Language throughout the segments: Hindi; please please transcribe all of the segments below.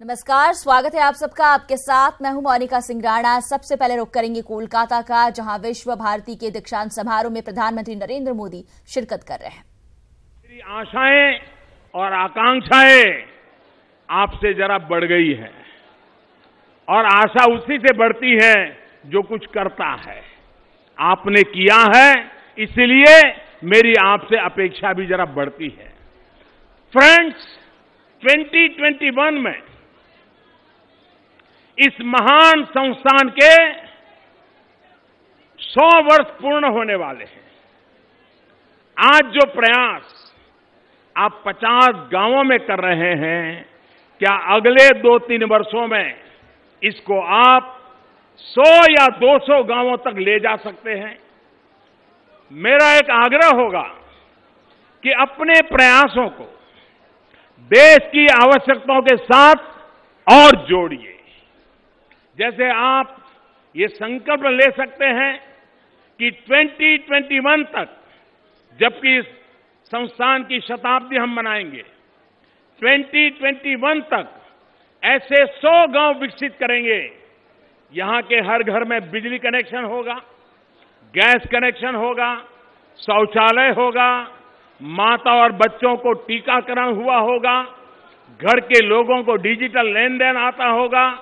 नमस्कार, स्वागत है आप सबका। आपके साथ मैं हूं मोनिका सिंह राणा। सबसे पहले रुख करेंगे कोलकाता का, जहां विश्व भारती के दीक्षांत समारोह में प्रधानमंत्री नरेंद्र मोदी शिरकत कर रहे हैं। मेरी आशाएं और आकांक्षाएं आपसे जरा बढ़ गई है और आशा उसी से बढ़ती है जो कुछ करता है। आपने किया है, इसलिए मेरी आपसे अपेक्षा भी जरा बढ़ती है। फ्रेंड्स, 2021 में इस महान संस्थान के 100 वर्ष पूर्ण होने वाले हैं। आज जो प्रयास आप 50 गांवों में कर रहे हैं, क्या अगले 2-3 वर्षों में इसको आप 100 या 200 गांवों तक ले जा सकते हैं? मेरा एक आग्रह होगा कि अपने प्रयासों को देश की आवश्यकताओं के साथ और जोड़िए। जैसे आप ये संकल्प ले सकते हैं कि 2021 तक, जबकि इस संस्थान की शताब्दी हम मनाएंगे, 2021 तक ऐसे 100 गांव विकसित करेंगे। यहां के हर घर में बिजली कनेक्शन होगा, गैस कनेक्शन होगा, शौचालय होगा, माता और बच्चों को टीकाकरण हुआ होगा, घर के लोगों को डिजिटल लेन देन आता होगा,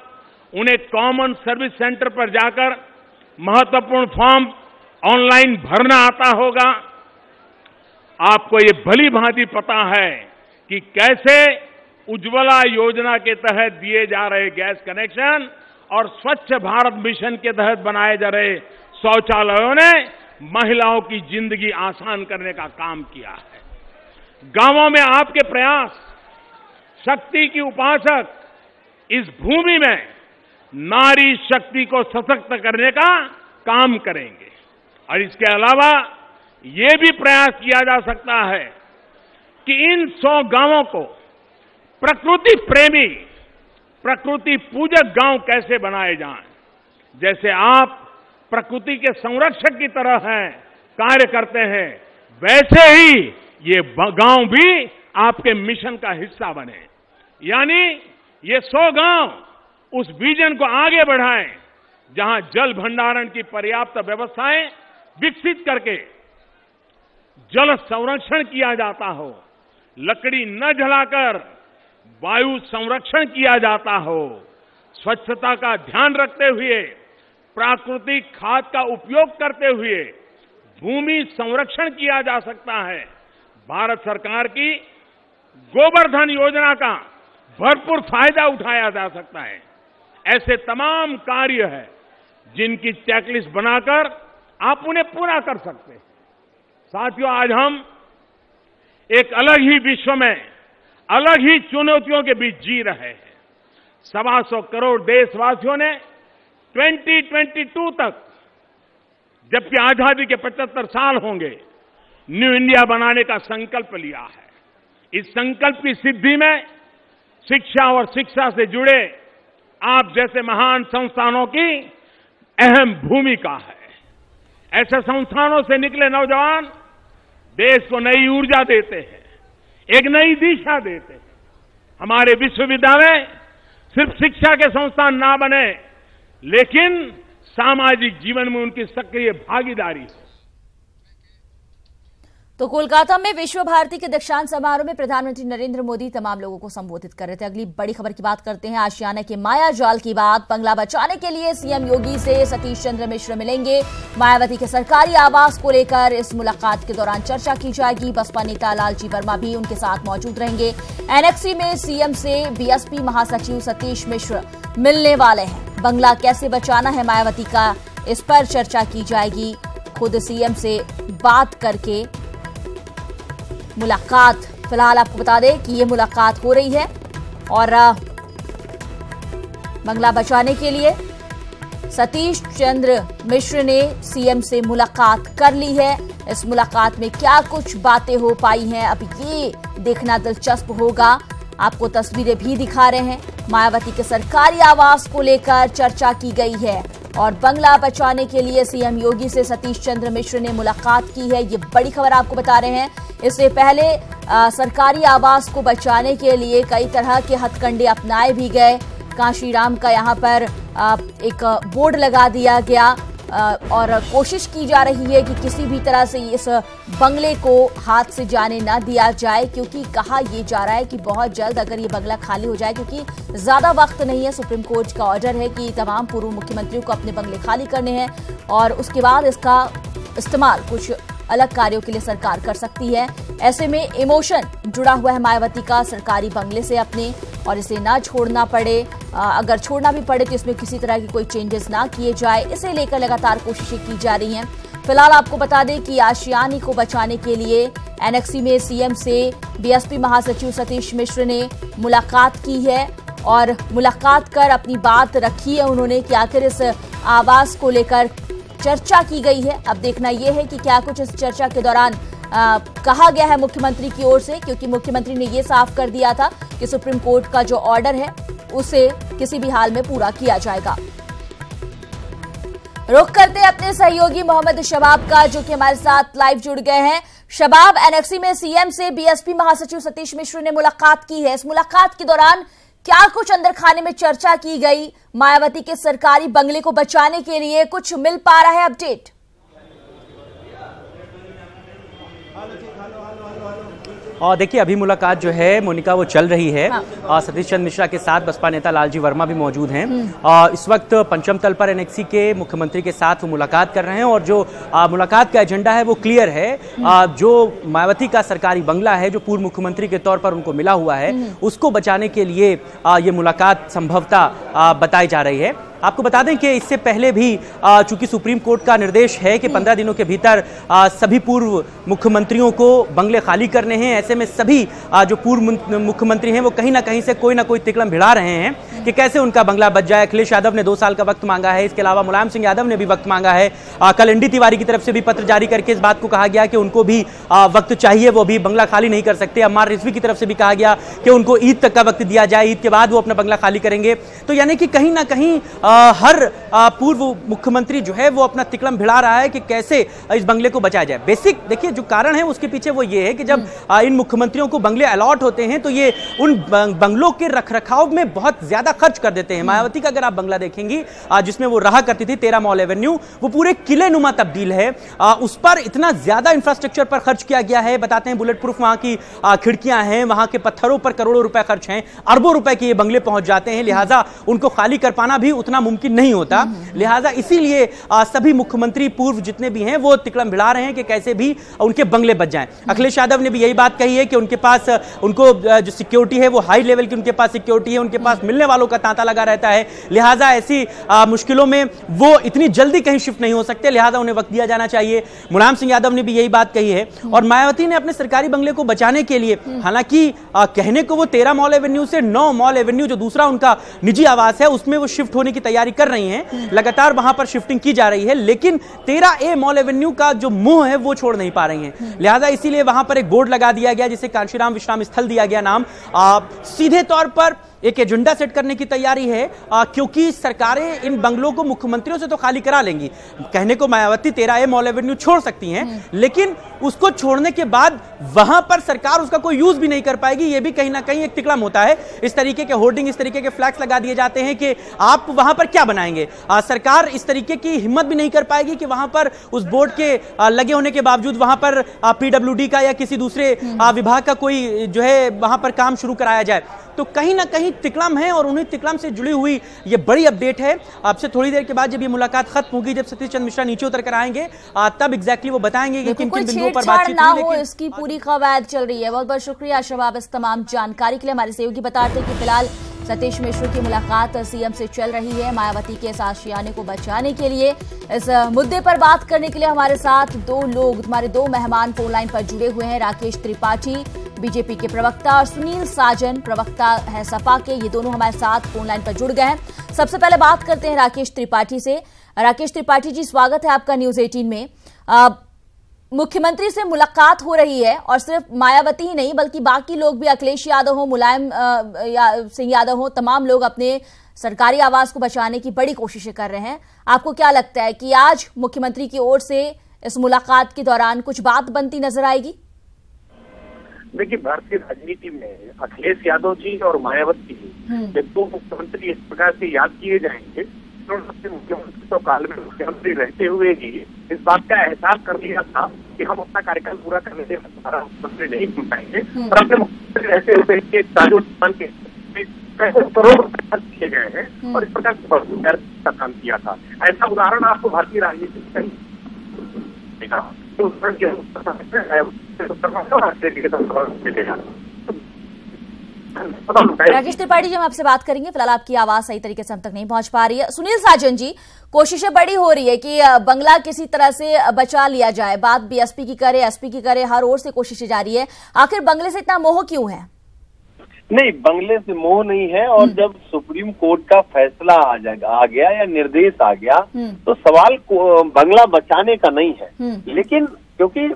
उन्हें कॉमन सर्विस सेंटर पर जाकर महत्वपूर्ण फॉर्म ऑनलाइन भरना आता होगा। आपको ये भली भांति पता है कि कैसे उज्ज्वला योजना के तहत दिए जा रहे गैस कनेक्शन और स्वच्छ भारत मिशन के तहत बनाए जा रहे शौचालयों ने महिलाओं की जिंदगी आसान करने का काम किया है। गांवों में आपके प्रयास शक्ति की उपासक इस भूमि में नारी शक्ति को सशक्त करने का काम करेंगे। और इसके अलावा ये भी प्रयास किया जा सकता है कि इन 100 गांवों को प्रकृति प्रेमी, प्रकृति पूजक गांव कैसे बनाए जाएं। जैसे आप प्रकृति के संरक्षक की तरह हैं, कार्य करते हैं, वैसे ही ये गांव भी आपके मिशन का हिस्सा बने। यानी ये 100 गांव उस विजन को आगे बढ़ाएं, जहां जल भंडारण की पर्याप्त व्यवस्थाएं विकसित करके जल संरक्षण किया जाता हो, लकड़ी न जलाकर वायु संरक्षण किया जाता हो, स्वच्छता का ध्यान रखते हुए प्राकृतिक खाद का उपयोग करते हुए भूमि संरक्षण किया जा सकता है। भारत सरकार की गोबर धन योजना का भरपूर फायदा उठाया जा सकता है। ऐसे तमाम कार्य है जिनकी चेकलिस्ट बनाकर आप उन्हें पूरा कर सकते हैं। साथियों, आज हम एक अलग ही विश्व में अलग ही चुनौतियों के बीच जी रहे हैं। 125 करोड़ देशवासियों ने 2022 तक, जबकि आजादी के 75 साल होंगे, न्यू इंडिया बनाने का संकल्प लिया है। इस संकल्प की सिद्धि में शिक्षा और शिक्षा से जुड़े आप जैसे महान संस्थानों की अहम भूमिका है। ऐसे संस्थानों से निकले नौजवान देश को नई ऊर्जा देते हैं, एक नई दिशा देते हैं। हमारे विश्वविद्यालय सिर्फ शिक्षा के संस्थान ना बने, लेकिन सामाजिक जीवन में उनकी सक्रिय भागीदारी है। तो कोलकाता में विश्व भारती के दीक्षांत समारोह में प्रधानमंत्री नरेंद्र मोदी तमाम लोगों को संबोधित कर रहे थे। अगली बड़ी खबर की बात करते हैं। आशियाना के माया जाल की बात। बंगला बचाने के लिए सीएम योगी से सतीश चंद्र मिश्र मिलेंगे। मायावती के सरकारी आवास को लेकर इस मुलाकात के दौरान चर्चा की जाएगी। बसपा नेता लालजी वर्मा भी उनके साथ मौजूद रहेंगे। एनेक्सी में सीएम से बीएसपी महासचिव सतीश मिश्र मिलने वाले हैं। बंगला कैसे बचाना है मायावती का, इस पर चर्चा की जाएगी। खुद सीएम से बात करके मुलाकात, फिलहाल आपको बता दें कि ये मुलाकात हो रही है और बंगला बचाने के लिए सतीश चंद्र मिश्र ने सीएम से मुलाकात कर ली है। इस मुलाकात में क्या कुछ बातें हो पाई हैं, अब ये देखना दिलचस्प होगा। आपको तस्वीरें भी दिखा रहे हैं। मायावती के सरकारी आवास को लेकर चर्चा की गई है। और बंगला बचाने के लिए सीएम योगी से सतीश चंद्र मिश्र ने मुलाकात की है। ये बड़ी खबर आपको बता रहे हैं। इससे पहले सरकारी आवास को बचाने के लिए कई तरह के हथकंडे अपनाए भी गए। कांशीराम का यहाँ पर एक बोर्ड लगा दिया गया और कोशिश की जा रही है कि किसी भी तरह से इस बंगले को हाथ से जाने ना दिया जाए, क्योंकि कहा यह जा रहा है कि बहुत जल्द अगर ये बंगला खाली हो जाए, क्योंकि ज्यादा वक्त नहीं है, सुप्रीम कोर्ट का ऑर्डर है कि तमाम पूर्व मुख्यमंत्रियों को अपने बंगले खाली करने हैं और उसके बाद इसका इस्तेमाल कुछ अलग कार्यों के लिए सरकार कर सकती है। ऐसे में इमोशन जुड़ा हुआ है मायावती का सरकारी बंगले से अपने, और इसे ना छोड़ना पड़े, अगर छोड़ना भी पड़े तो इसमें किसी तरह की कोई चेंजेस ना किए जाए, इसे लेकर लगातार कोशिशें की जा रही हैं। फिलहाल आपको बता दें कि आशियानी को बचाने के लिए एनेक्सी में सीएम से बीएसपी महासचिव सतीश मिश्र ने मुलाकात की है और मुलाकात कर अपनी बात रखी है उन्होंने कि आखिर इस आवास को लेकर चर्चा की गई है। अब देखना यह है कि क्या कुछ इस चर्चा के दौरान कहा गया है मुख्यमंत्री की ओर से, क्योंकि मुख्यमंत्री ने यह साफ कर दिया था कि सुप्रीम कोर्ट का जो ऑर्डर है उसे किसी भी हाल में पूरा किया जाएगा। रुख करते हैं अपने सहयोगी मोहम्मद शबाब का, जो कि हमारे साथ लाइव जुड़ गए हैं। शबाब, एनेक्सी में सीएम से बीएसपी महासचिव सतीश मिश्र ने मुलाकात की है। इस मुलाकात के दौरान क्या कुछ अंदर खाने में चर्चा की गई? मायावती के सरकारी बंगले को बचाने के लिए कुछ मिल पा रहा है अपडेट? और देखिए, अभी मुलाकात जो है मोनिका वो चल रही है। सतीश चंद्र मिश्रा के साथ बसपा नेता लालजी वर्मा भी मौजूद हैं। इस वक्त पंचम तल पर एनेक्सी के मुख्यमंत्री के साथ वो मुलाकात कर रहे हैं और जो मुलाकात का एजेंडा है वो क्लियर है। जो मायावती का सरकारी बंगला है जो पूर्व मुख्यमंत्री के तौर पर उनको मिला हुआ है, उसको बचाने के लिए ये मुलाकात संभवतः बताई जा रही है। आपको बता दें कि इससे पहले भी चूंकि सुप्रीम कोर्ट का निर्देश है कि 15 दिनों के भीतर सभी पूर्व मुख्यमंत्रियों को बंगले खाली करने हैं, ऐसे में सभी जो पूर्व मुख्यमंत्री हैं वो कहीं ना कहीं से कोई ना कोई तिकड़म भिड़ा रहे हैं कि कैसे उनका बंगला बच जाए। अखिलेश यादव ने 2 साल का वक्त मांगा है, इसके अलावा मुलायम सिंह यादव ने भी वक्त मांगा है। कल एनडी तिवारी की तरफ से भी पत्र जारी करके इस बात को कहा गया कि उनको भी वक्त चाहिए, वो भी बंगला खाली नहीं कर सकते। अम्मार रिजवी की तरफ से भी कहा गया कि उनको ईद तक का वक्त दिया जाए, ईद के बाद वो अपना बंगला खाली करेंगे। तो यानी कि कहीं ना कहीं हर पूर्व मुख्यमंत्री जो है वो अपना तिकड़म भिड़ा रहा है कि कैसे इस बंगले को बचाया जाए। बेसिक देखिए जो कारण है उसके पीछे वो ये है कि जब इन मुख्यमंत्रियों को बंगले अलॉट होते हैं तो ये उन बंगलों के रखरखाव में बहुत ज्यादा खर्च कर देते हैं। मायावती का अगर आप बंगला देखेंगी जिसमें वो रहा करती थी 13 मॉल एवेन्यू, वो पूरे किले नुमा तब्दील है। उस पर इतना ज्यादा इंफ्रास्ट्रक्चर पर खर्च किया गया है, बताते हैं बुलेट प्रूफ वहां की खिड़कियां हैं, वहां के पत्थरों पर करोड़ों रुपए खर्च हैं, अरबों रुपए के ये बंगले पहुंच जाते हैं, लिहाजा उनको खाली कर पाना भी उतना मुमकिन नहीं होता। लिहाजा इसीलिए सभी मुख्यमंत्री पूर्व जितने भी हैं वो तिकड़म भिड़ा रहे हैं कि कैसे भी उनके बंगले बच जाएं। अखिलेश यादव ने भी यही बात कही है कि उनके पास उनको जो सिक्योरिटी है वो हाई लेवल की उनके पास सिक्योरिटी है, उनके पास मिलने वालों का तांता लगा रहता है, लिहाजा ऐसी मुश्किलों में वो इतनी जल्दी कहीं शिफ्ट नहीं हो सकते, लिहाजा उन्हें वक्त दिया जाना चाहिए। मुलायम सिंह यादव ने भी यही बात कही है। और मायावती ने अपने सरकारी बंगले को बचाने के लिए हालांकि कहने को वो 13 मॉल एवेन्यू से 9 मॉल एवेन्यू जो दूसरा उनका निजी आवास है उसमें वो शिफ्ट होने की तैयारी कर रही हैं, लगातार वहां पर शिफ्टिंग की जा रही है, लेकिन 13A मॉल एवेन्यू का जो मोह है वो छोड़ नहीं पा रही हैं। लिहाजा इसीलिए वहां पर एक बोर्ड लगा दिया गया जिसे कांशीराम विश्राम स्थल दिया गया नाम। सीधे तौर पर एक एजेंडा सेट करने की तैयारी है क्योंकि सरकारें इन बंगलों को मुख्यमंत्रियों से तो खाली करा लेंगी। कहने को मायावती 13A मॉल एवेन्यू छोड़ सकती हैं, लेकिन उसको छोड़ने के बाद वहां पर सरकार उसका कोई यूज भी नहीं कर पाएगी। यह भी कहीं ना कहीं एक तिकड़म होता है। इस तरीके के होर्डिंग, इस तरीके के फ्लैग्स लगा दिए जाते हैं कि आप वहां पर क्या बनाएंगे। सरकार इस तरीके की हिम्मत भी नहीं कर पाएगी कि वहां पर उस बोर्ड के लगे होने के बावजूद वहां पर PWD का या किसी दूसरे विभाग का कोई जो है वहां पर काम शुरू कराया जाए। तो कहीं ना कहीं तिकड़म है और उन्हीं तिकड़म से जुड़ी हुई ये बड़ी अपडेट है। आपसे थोड़ी देर के बाद जब ये मुलाकात खत्म होगी, जब सतीश चंद्र मिश्रा नीचे उतर कर आएंगे तब एग्जैक्टली वो बताएंगे कि किन किन बिंदुओं पर बातचीत हुई। लेकिन इसकी पूरी कवायद चल रही है। बहुत बहुत शुक्रिया शबाब इस तमाम जानकारी के लिए। हमारे सहयोगी बताते हैं कि फिलहाल सतीश मिश्र की मुलाकात सीएम से चल रही है। मायावती के इस आशियाने को बचाने के लिए इस मुद्दे पर बात करने के लिए हमारे साथ हमारे दो मेहमान फोन लाइन पर जुड़े हुए हैं। राकेश त्रिपाठी बीजेपी के प्रवक्ता और सुनील साजन प्रवक्ता है सपा के, ये दोनों हमारे साथ फोन लाइन पर जुड़ गए हैं। सबसे पहले बात करते हैं राकेश त्रिपाठी से। राकेश त्रिपाठी जी, स्वागत है आपका न्यूज 18 में। मुख्यमंत्री से मुलाकात हो रही है और सिर्फ मायावती ही नहीं बल्कि बाकी लोग भी, अखिलेश यादव हो, मुलायम सिंह यादव हो, तमाम लोग अपने सरकारी आवास को बचाने की बड़ी कोशिशें कर रहे हैं। आपको क्या लगता है कि आज मुख्यमंत्री की ओर से इस मुलाकात के दौरान कुछ बात बनती नजर आएगी? देखिए, भारतीय राजनीति में अखिलेश यादव जी और मायावती जी दो मुख्यमंत्री इस प्रकार से याद किए जाएंगे। मुख्यमंत्री तो काल में मुख्यमंत्री रहते हुए ही इस बात का एहसास कर लिया था कि हम अपना कार्यकाल पूरा करने से हमारा मुख्यमंत्री नहीं बन पाएंगे, और अपने मुख्यमंत्री रहते हुए के ताजुर्मान के करोड़ रुपए खर्च किए गए हैं और इस प्रकार का काम किया था। ऐसा उदाहरण आपको भारतीय राजनीति में राकेश त्रिपाठी जी, हम आपसे बात करेंगे। फिलहाल आपकी आवाज सही तरीके से हम तक नहीं पहुंच पा रही है। सुनील साजन जी, कोशिशें बड़ी हो रही है कि बंगला किसी तरह से बचा लिया जाए। बात बीएसपी की करे, एसपी की करे, हर ओर से कोशिशें जारी है। आखिर बंगले से इतना मोह क्यों है? नहीं, बंगले से मोह नहीं है। और जब सुप्रीम कोर्ट का फैसला आ गया या निर्देश आ गया तो सवाल बंगला बचाने का नहीं है। लेकिन क्योंकि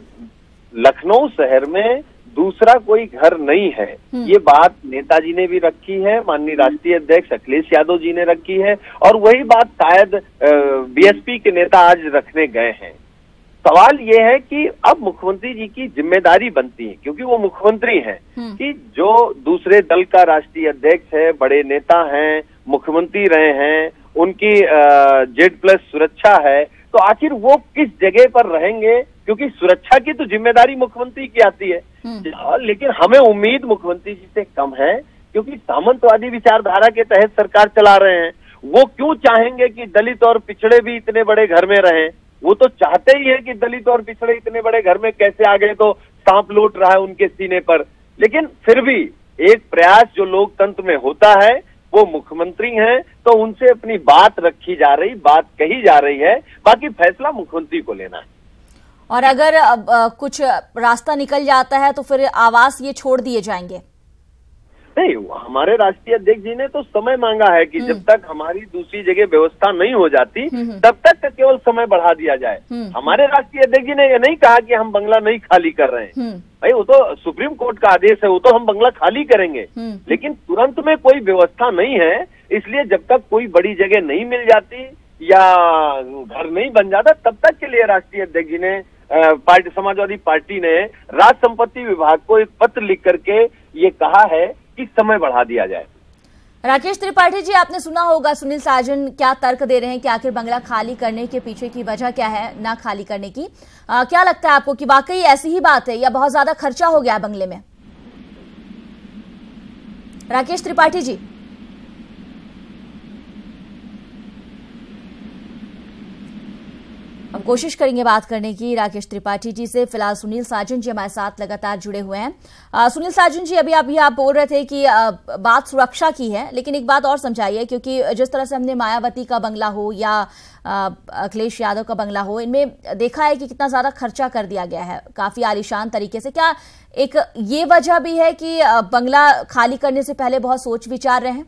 लखनऊ शहर में दूसरा कोई घर नहीं है, ये बात नेताजी ने भी रखी है, माननीय राष्ट्रीय अध्यक्ष अखिलेश यादव जी ने रखी है, और वही बात शायद बीएसपी के नेता आज रखने गए हैं। सवाल ये है कि अब मुख्यमंत्री जी की जिम्मेदारी बनती है, क्योंकि वो मुख्यमंत्री हैं, कि जो दूसरे दल का राष्ट्रीय अध्यक्ष है, बड़े नेता हैं, मुख्यमंत्री रहे हैं, उनकी Z+ सुरक्षा है, तो आखिर वो किस जगह पर रहेंगे? क्योंकि सुरक्षा की तो जिम्मेदारी मुख्यमंत्री की आती है। लेकिन हमें उम्मीद मुख्यमंत्री जी से कम है, क्योंकि सामंतवादी विचारधारा के तहत सरकार चला रहे हैं। वो क्यों चाहेंगे कि दलित और पिछड़े भी इतने बड़े घर में रहें? वो तो चाहते ही है कि दलित और पिछड़े इतने बड़े घर में कैसे आ गए, तो सांप लौट रहा है उनके सीने पर। लेकिन फिर भी एक प्रयास जो लोकतंत्र में होता है, वो मुख्यमंत्री हैं तो उनसे अपनी बात रखी जा रही, बात कही जा रही है, बाकी फैसला मुख्यमंत्री को लेना है। और अगर कुछ रास्ता निकल जाता है तो फिर आवास ये छोड़ दिए जाएंगे? नहीं, हमारे राष्ट्रीय अध्यक्ष जी ने तो समय मांगा है कि जब तक हमारी दूसरी जगह व्यवस्था नहीं हो जाती तब तक केवल समय बढ़ा दिया जाए। हमारे राष्ट्रीय अध्यक्ष जी ने ये नहीं कहा कि हम बंगला नहीं खाली कर रहे हैं। भाई, वो तो सुप्रीम कोर्ट का आदेश है, वो तो हम बंगला खाली करेंगे, लेकिन तुरंत में कोई व्यवस्था नहीं है। इसलिए जब तक कोई बड़ी जगह नहीं मिल जाती या घर नहीं बन जाता, तब तक के लिए राष्ट्रीय अध्यक्ष जी ने समाजवादी पार्टी ने राज संपत्ति विभाग को एक पत्र लिख करके ये कहा है कि समय बढ़ा दिया जाए। राकेश त्रिपाठी जी, आपने सुना होगा सुनील साजन क्या तर्क दे रहे हैं कि आखिर बंगला खाली करने के पीछे की वजह क्या है ना खाली करने की। क्या लगता है आपको कि वाकई ऐसी ही बात है या बहुत ज्यादा खर्चा हो गया है बंगले में? राकेश त्रिपाठी जी, हम कोशिश करेंगे बात करने की राकेश त्रिपाठी जी से। फिलहाल सुनील साजन जी हमारे साथ लगातार जुड़े हुए हैं। सुनील साजन जी, अभी आप बोल रहे थे कि बात सुरक्षा की है, लेकिन एक बात और समझाइए, क्योंकि जिस तरह से हमने मायावती का बंगला हो या अखिलेश यादव का बंगला हो, इनमें देखा है कि कितना ज्यादा खर्चा कर दिया गया है काफी आलीशान तरीके से। क्या एक ये वजह भी है कि बंगला खाली करने से पहले बहुत सोच विचार रहे हैं?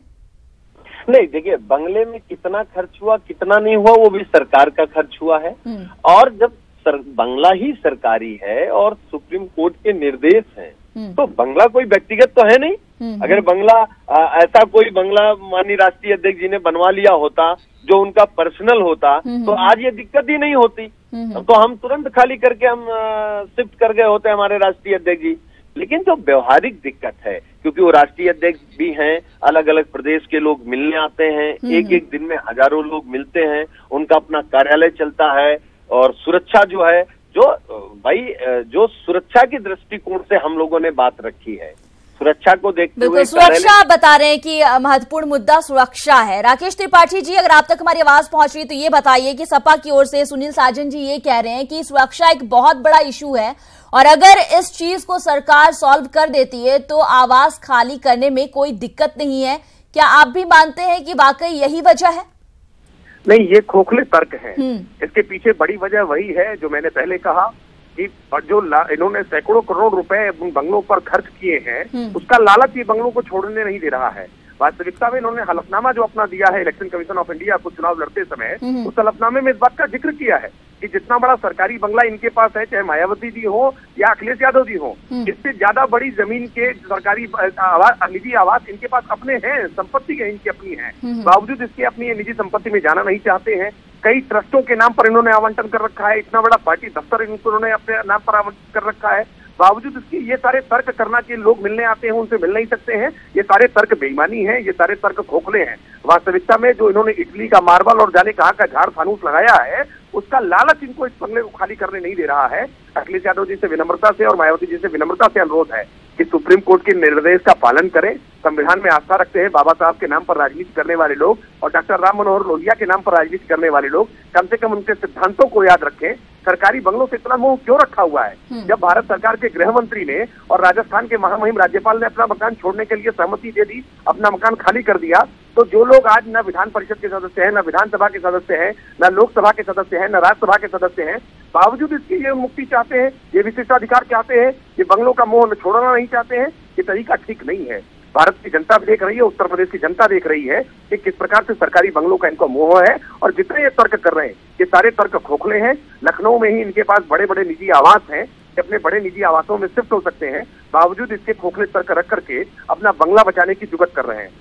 नहीं, देखिए, बंगले में कितना खर्च हुआ कितना नहीं हुआ वो भी सरकार का खर्च हुआ है। और जब बंगला ही सरकारी है और सुप्रीम कोर्ट के निर्देश हैं, तो बंगला कोई व्यक्तिगत तो है नहीं। अगर बंगला ऐसा कोई बंगला माननीय राष्ट्रीय अध्यक्ष जी ने बनवा लिया होता जो उनका पर्सनल होता, तो आज ये दिक्कत ही नहीं होती। तो हम तुरंत खाली करके हम शिफ्ट कर गए होते हमारे राष्ट्रीय अध्यक्ष जी। लेकिन जो व्यवहारिक दिक्कत है, क्योंकि वो राष्ट्रीय अध्यक्ष भी हैं, अलग अलग प्रदेश के लोग मिलने आते हैं, एक एक दिन में हजारों लोग मिलते हैं, उनका अपना कार्यालय चलता है, और सुरक्षा जो है, जो सुरक्षा की दृष्टिकोण से हम लोगों ने बात रखी है, सुरक्षा को देखते हुए सुरक्षा आप बता रहे हैं कि महत्वपूर्ण मुद्दा सुरक्षा है। राकेश त्रिपाठी जी, अगर आप तक हमारी आवाज पहुंच रही है तो ये बताइए कि सपा की ओर से सुनील साजन जी ये कह रहे हैं कि सुरक्षा एक बहुत बड़ा इशू है, और अगर इस चीज को सरकार सॉल्व कर देती है तो आवास खाली करने में कोई दिक्कत नहीं है। क्या आप भी मानते हैं कि वाकई यही वजह है? नहीं, ये खोखले तर्क है। इसके पीछे बड़ी वजह वही है जो मैंने पहले कहा कि जो इन्होंने सैकड़ों करोड़ रुपए उन बंगलों पर खर्च किए हैं, उसका लालच ये बंगलों को छोड़ने नहीं दे रहा है। वास्तविकता में इन्होंने हलफनामा जो अपना दिया है इलेक्शन कमीशन ऑफ इंडिया को चुनाव लड़ते समय, उस हलफनामे में इस बात का जिक्र किया है कि जितना बड़ा सरकारी बंगला इनके पास है, चाहे मायावती जी हो या अखिलेश यादव जी हो, इससे ज्यादा बड़ी जमीन के सरकारी निजी आवास इनके पास अपने हैं, संपत्ति इनकी अपनी है। बावजूद इसके अपनी निजी संपत्ति में जाना नहीं चाहते हैं। कई ट्रस्टों के नाम पर इन्होंने आवंटन कर रखा है, इतना बड़ा पार्टी दफ्तर इन्होंने अपने नाम पर आवंटन कर रखा है। बावजूद इसके ये सारे तर्क करना कि लोग मिलने आते हैं उनसे मिल नहीं सकते हैं, ये सारे तर्क बेईमानी है, ये सारे तर्क खोखले हैं। वास्तविकता में जो इन्होंने इटली का मार्बल और जाने कहाँ का झाड़ फानूस लगाया है, उसका लालच इनको इस बंगले को खाली करने नहीं दे रहा है। अखिलेश यादव जी से विनम्रता से और मायावती जी से विनम्रता से अनुरोध है कि सुप्रीम कोर्ट के निर्देश का पालन करें। संविधान में आस्था रखते हैं बाबा साहब के नाम पर राजनीति करने वाले लोग और डॉक्टर राम मनोहर लोहिया के नाम पर राजनीति करने वाले लोग कम से कम उनके सिद्धांतों को याद रखें। सरकारी बंगलों से इतना मोह क्यों रखा हुआ है? जब भारत सरकार के गृह मंत्री ने और राजस्थान के महामहिम राज्यपाल ने अपना मकान छोड़ने के लिए सहमति दे दी, अपना मकान खाली कर दिया, तो जो लोग आज न विधान परिषद के सदस्य हैं, न विधानसभा के सदस्य हैं, न लोकसभा के सदस्य हैं, न राज्यसभा के सदस्य हैं, बावजूद इसके ये मुक्ति चाहते हैं, ये विशेषाधिकार चाहते हैं, ये बंगलों का मोह छोड़ना नहीं चाहते हैं, ये तरीका ठीक नहीं है। भारत की जनता देख रही है, उत्तर प्रदेश की जनता देख रही है कि किस प्रकार से सरकारी बंगलों का इनको मोह है। और जितने ये तर्क कर रहे हैं, ये सारे तर्क खोखले हैं। लखनऊ में ही इनके पास बड़े बड़े निजी आवास हैं, अपने बड़े निजी आवासों में शिफ्ट हो सकते हैं, बावजूद इसके खोखले तर्क रख करके अपना बंगला बचाने की जुगत कर रहे हैं।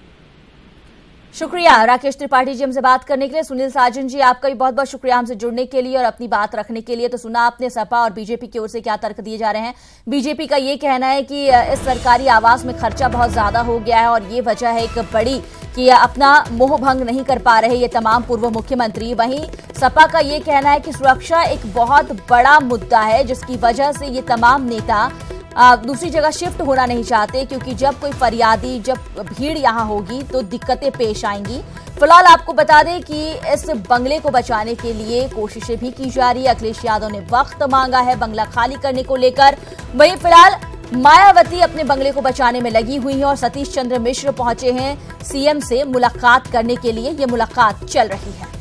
शुक्रिया राकेश त्रिपाठी जी हमसे बात करने के लिए। सुनील साजन जी आपका भी बहुत बहुत शुक्रिया हमसे जुड़ने के लिए और अपनी बात रखने के लिए। तो सुना आपने सपा और बीजेपी की ओर से क्या तर्क दिए जा रहे हैं। बीजेपी का ये कहना है कि इस सरकारी आवास में खर्चा बहुत ज्यादा हो गया है और ये वजह है एक बड़ी कि अपना मोह भंग नहीं कर पा रहे ये तमाम पूर्व मुख्यमंत्री। वहीं सपा का ये कहना है कि सुरक्षा एक बहुत बड़ा मुद्दा है जिसकी वजह से ये तमाम नेता दूसरी जगह शिफ्ट होना नहीं चाहते, क्योंकि जब कोई फरियादी, जब भीड़ यहां होगी तो दिक्कतें पेश आएंगी। फिलहाल आपको बता दें कि इस बंगले को बचाने के लिए कोशिशें भी की जा रही है। अखिलेश यादव ने वक्त मांगा है बंगला खाली करने को लेकर। वहीं फिलहाल मायावती अपने बंगले को बचाने में लगी हुई हैं और सतीश चंद्र मिश्र पहुंचे हैं सीएम से मुलाकात करने के लिए। ये मुलाकात चल रही है।